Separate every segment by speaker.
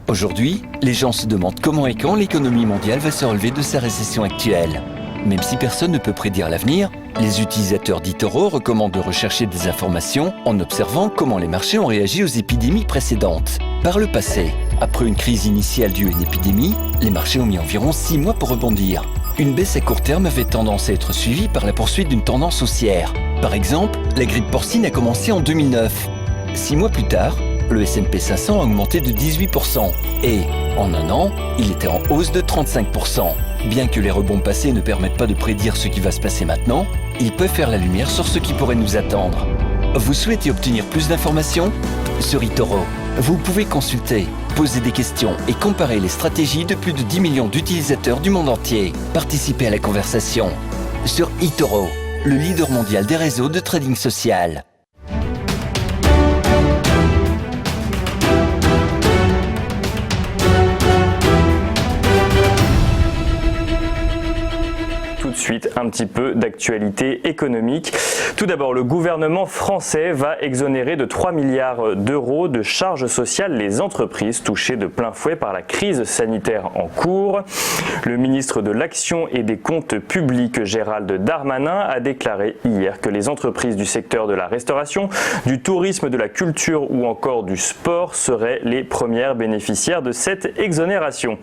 Speaker 1: Aujourd'hui, les gens se demandent comment et quand l'économie mondiale va se relever de sa récession actuelle. Même si personne ne peut prédire l'avenir, les utilisateurs d'eToro recommandent de rechercher des informations en observant comment les marchés ont réagi aux épidémies précédentes. Par le passé, après une crise initiale due à une épidémie, les marchés ont mis environ 6 mois pour rebondir. Une baisse à court terme avait tendance à être suivie par la poursuite d'une tendance haussière. Par exemple, la grippe porcine a commencé en 2009. 6 mois plus tard, le S&P 500 a augmenté de 18% et, en un an, il était en hausse de 35%. Bien que les rebonds passés ne permettent pas de prédire ce qui va se passer maintenant, ils peuvent faire la lumière sur ce qui pourrait nous attendre. Vous souhaitez obtenir plus d'informations ? Sur eToro, vous pouvez consulter, poser des questions et comparer les stratégies de plus de 10 millions d'utilisateurs du monde entier. Participez à la conversation. Sur eToro, le leader mondial des réseaux de trading social.
Speaker 2: Tout de suite, un petit peu d'actualité économique. Tout d'abord, le gouvernement français va exonérer de 3 milliards d'euros de charges sociales les entreprises touchées de plein fouet par la crise sanitaire en cours. Le ministre de l'Action et des Comptes publics, Gérald Darmanin, a déclaré hier que les entreprises du secteur de la restauration, du tourisme, de la culture ou encore du sport seraient les premières bénéficiaires de cette exonération.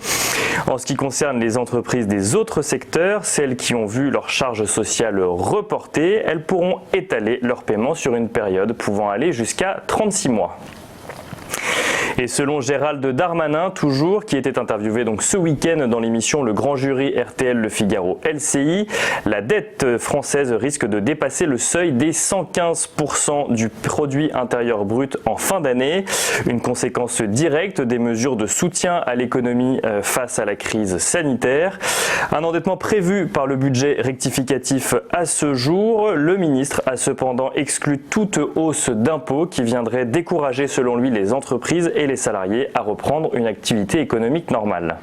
Speaker 2: En ce qui concerne les entreprises des autres secteurs, celles qui ont vu leurs charges sociales reportées, elles pourront étaler leur paiement sur une période pouvant aller jusqu'à 36 mois. Et selon Gérald Darmanin, toujours, qui était interviewé donc ce week-end dans l'émission Le Grand Jury RTL Le Figaro LCI, la dette française risque de dépasser le seuil des 115% du produit intérieur brut en fin d'année, une conséquence directe des mesures de soutien à l'économie face à la crise sanitaire. Un endettement prévu par le budget rectificatif à ce jour. Le ministre a cependant exclu toute hausse d'impôts qui viendrait décourager selon lui les entreprises et les salariés à reprendre une activité économique normale.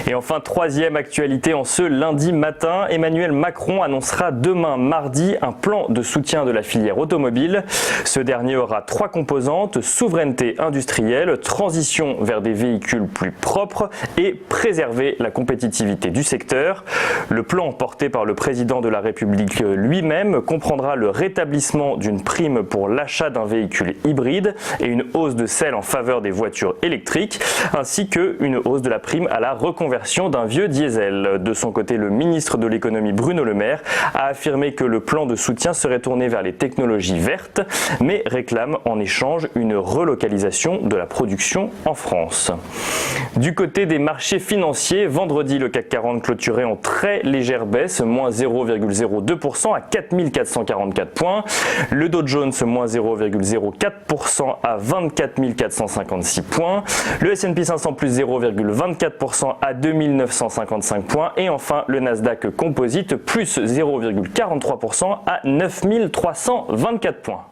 Speaker 2: Et enfin, troisième actualité en ce lundi matin, Emmanuel Macron annoncera demain mardi un plan de soutien de la filière automobile. Ce dernier aura 3 composantes: souveraineté industrielle, transition vers des véhicules plus propres et préserver la compétitivité du secteur. Le plan porté par le président de la République lui-même comprendra le rétablissement d'une prime pour l'achat d'un véhicule hybride et une hausse de celle en faveur des voitures électriques, ainsi qu'une hausse de la prime à la reconversion d'un vieux diesel. De son côté, le ministre de l'économie Bruno Le Maire a affirmé que le plan de soutien serait tourné vers les technologies vertes, mais réclame en échange une relocalisation de la production en France. Du côté des marchés financiers, vendredi, le CAC 40 clôturait en très légère baisse, moins 0,02% à 4444 points. Le Dow Jones, moins 0,04% à 24 456 points. Le S&P 500, plus 0,24% à 2955 points. Et enfin, le Nasdaq Composite, plus 0,43% à 9324 points.